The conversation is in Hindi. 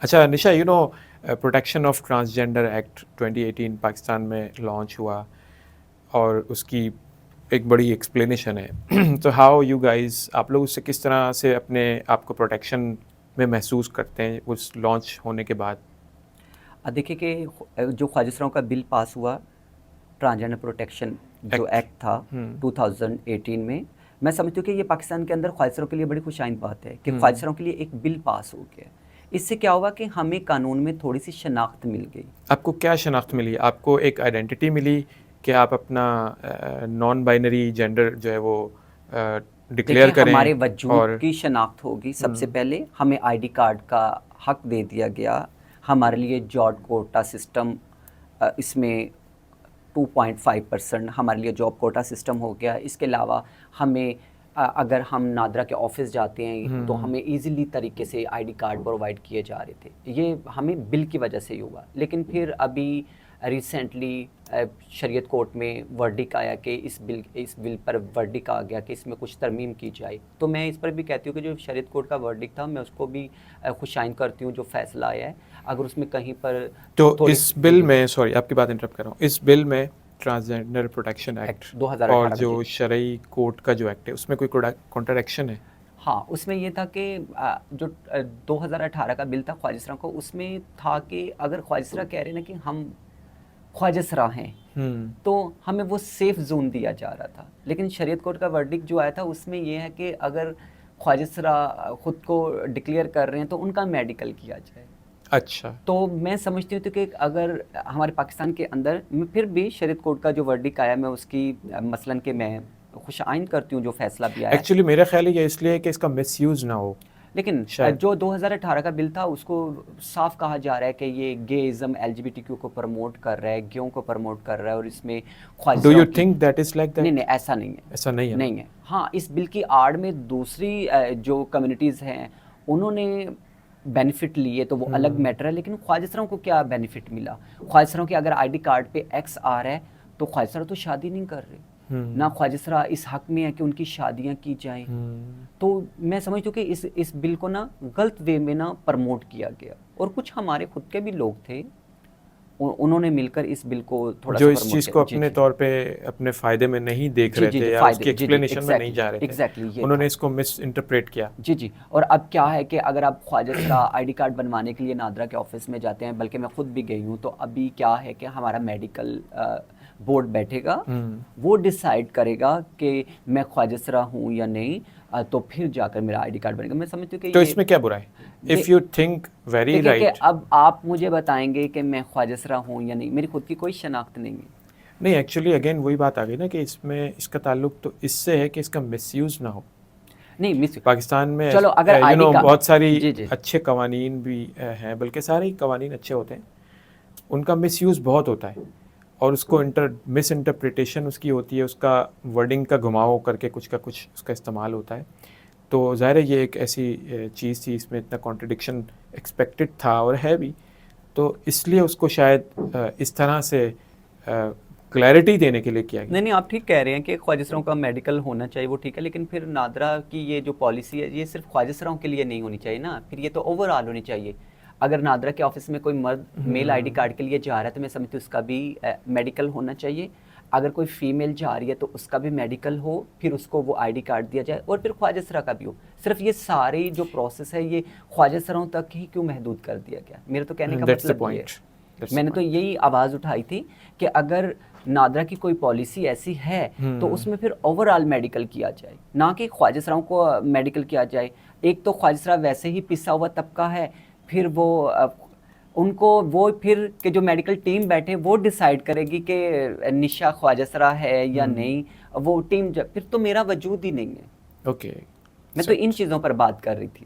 अच्छा Nisha, protection of transgender act 2018 Pakistan में लॉन्च हुआ और उसकी एक बड़ी एक्सप्लेनेशन है। तो हाउ यू गाइस, आप लोग उससे किस तरह से अपने आप को प्रोटेक्शन में महसूस करते हैं उस लॉन्च होने के बाद? देखिए कि जो ख्वाजा का बिल पास हुआ, ट्रांसजेंडर प्रोटेक्शन जो एक्ट। एक्ट था 2018 में, मैं समझती हूँ कि ये पाकिस्तान के अंदर ख्वाजा के लिए बड़ी खुशाइन बात है कि ख्वाजा के लिए एक बिल पास हो गया। इससे क्या हुआ कि हमें कानून में थोड़ी सी शनाख्त मिल गई। आपको क्या शनाख्त मिली? आपको एक आइडेंटिटी मिली कि आप अपना नॉन बाइनरी जेंडर जो है वो देखिए, डिक्लेयर करें? हमारे वजूद और की शनाख्त होगी। सबसे पहले हमें आईडी कार्ड का हक दे दिया गया। हमारे लिए जॉब कोटा सिस्टम, इसमें 2.5% हमारे लिए जॉब कोटा सिस्टम हो गया। इसके अलावा हमें अगर हम नादरा के ऑफिस जाते हैं तो हमें इजीली तरीके से आईडी कार्ड प्रोवाइड किए जा रहे थे। ये हमें बिल की वजह से ही हुआ। लेकिन फिर अभी रिसेंटली शरीयत कोर्ट में वर्डिक आया कि इस बिल पर वर्डिक आ गया कि इसमें कुछ तरमीम की जाए। तो मैं इस पर भी कहती हूँ कि जो शरीयत कोर्ट का वर्डिक था, मैं उसको भी खुशाइन करती हूँ जो फैसला आया है। अगर उसमें कहीं पर तो इस बिल में, सॉरी आपकी बात इंटरप्ट कर रहा हूँ, इस बिल में ट्रांसजेंडर प्रोटेक्शन एक्ट 2018 और जो शरई कोर्ट का जो एक्ट है उसमें कोई कॉन्ट्रडिक्शन है? हाँ, उसमें ये था कि जो 2018 का बिल था ख्वाजा को, उसमें था कि अगर ख्वाजा कह रहे हैं ना कि हम ख्वाजा हैं, तो हमें वो सेफ जोन दिया जा रहा था। लेकिन शरीयत कोर्ट का वर्डिक जो आया था उसमें यह है कि अगर ख्वाजा खुद को डिक्लेयर कर रहे हैं तो उनका मेडिकल किया जाए। अच्छा। तो मैं समझती हूँ कि अगर हमारे पाकिस्तान के अंदर, फिर भी शरीयत कोर्ट का जो वर्डिक आया, मैं उसकी मसलन कि मैं खुश आइन करती हूँ जो फैसला भी आया। एक्चुअली मेरा ख्याल है ये इसलिए है कि इसका मिसयूज़ ना हो। लेकिन शायद जो 2018 का बिल था उसको साफ कहा जा रहा है कि ये गेइज्म एलजीबीटीक्यू को प्रमोट कर रहा है, गेयों को प्रमोट कर रहा है, और इसमें डू यू ख्वाजा की। Think that is like that? नहीं, ऐसा नहीं है। ऐसा नहीं है ना? नहीं है। हाँ, इस बिल की आड़ में दूसरी जो कम्युनिटीज़ हैं उन्होंने बेनिफिट लिए, तो वो अलग मैटर है। लेकिन ख्वाजा को क्या बेनिफिट मिला? ख्वाजा के अगर आईडी कार्ड पे एक्स आ रहा है तो ख्वाजा तो शादी नहीं कर रहे, ना ख्वाजा इस हक में है कि उनकी शादियां की जाएं। तो मैं समझती हूँ कि इस बिल को ना गलत वे में ना प्रमोट किया गया, और कुछ हमारे खुद के भी लोग थे, उन्होंने मिलकर इस बिल को थोड़ा जो सा इस प्रमोट चीज़ किया। को जी अपने जी तौर पे अपने फ़ायदे में नहीं देख जी रहे जी थे जी, या फायदे। उसकी जी जी, एक्सप्लेनेशन में नहीं जा रहे थे, एग्जैक्टली ये उन्होंने था। इसको मिस इंटरप्रेट किया। जी जी। और अब क्या है कि अगर आप ख्वाजा आईडी कार्ड बनवाने के लिए नादरा के ऑफिस में जाते हैं, बल्कि मैं खुद भी गई हूँ, तो अभी क्या है कि हमारा मेडिकल बोर्ड बैठेगा, वो डिसाइड करेगा कि मैं ख्वाजा हूँ या नहीं, तो फिर जाकर मेरा आईडी कार्ड बनेगा। मैं समझती हूँ कि तो ये इसमें क्या बुरा है? इफ़ यू थिंक वेरी देखिए कि राइट। अब आप मुझे बताएंगे कि मैं ख्वाजा हूँ या नहीं, मेरी खुद की कोई शनाख्त नहीं है। नहीं, एक्चुअली अगेन वही बात आ गई ना कि इसमें इसका ताल्लुक तो इससे है कि इसका मिसयूज़ ना हो। नहीं मिस, पाकिस्तान में चलो अगर आईडी का, बहुत सारी जी जी अच्छे कवानीन भी हैं, बल्कि सारे ही कवानीन अच्छे होते हैं, उनका मिसयूज़ बहुत होता है और उसको मिस इंटरप्रिटेशन उसकी होती है, उसका वर्डिंग का घुमाव करके कुछ का कुछ उसका इस्तेमाल होता है। तो ज़ाहिर है ये एक ऐसी चीज़ थी, इसमें इतना कॉन्ट्रडिक्शन एक्सपेक्टेड था और है भी, तो इसलिए उसको शायद इस तरह से क्लैरिटी देने के लिए किया गया। नहीं, आप ठीक कह रहे हैं कि ख्वाजा का मेडिकल होना चाहिए, वो ठीक है। लेकिन फिर नादरा की ये जो पॉलिसी है, ये सिर्फ ख्वाजा के लिए नहीं होनी चाहिए ना, फिर ये तो ओवरऑल होनी चाहिए। अगर नादरा के ऑफिस में कोई मर्द मेल आईडी कार्ड के लिए जा रहा है तो मैं समझती हूँ उसका भी मेडिकल होना चाहिए। अगर कोई फीमेल जा रही है तो उसका भी मेडिकल हो, फिर उसको वो आईडी कार्ड दिया जाए, और फिर ख्वाजा का भी हो। सिर्फ ये सारी जो प्रोसेस है ये ख्वाजा तक ही क्यों महदूद कर दिया गया? मेरा तो कहने का मतलब ये है। मैंने तो यही आवाज़ उठाई थी कि अगर नादरा की कोई पॉलिसी ऐसी है तो उसमें फिर ओवरऑल मेडिकल किया जाए, ना कि ख्वाजा को मेडिकल किया जाए। एक तो ख्वाजा वैसे ही पिसा हुआ तबका है, फिर वो उनको वो फिर के जो मेडिकल टीम बैठे वो डिसाइड करेगी कि निशा ख्वाजा है या नहीं। वो टीम फिर तो मेरा वजूद ही नहीं है। ओके। मैं तो इन चीज़ों पर बात कर रही थी।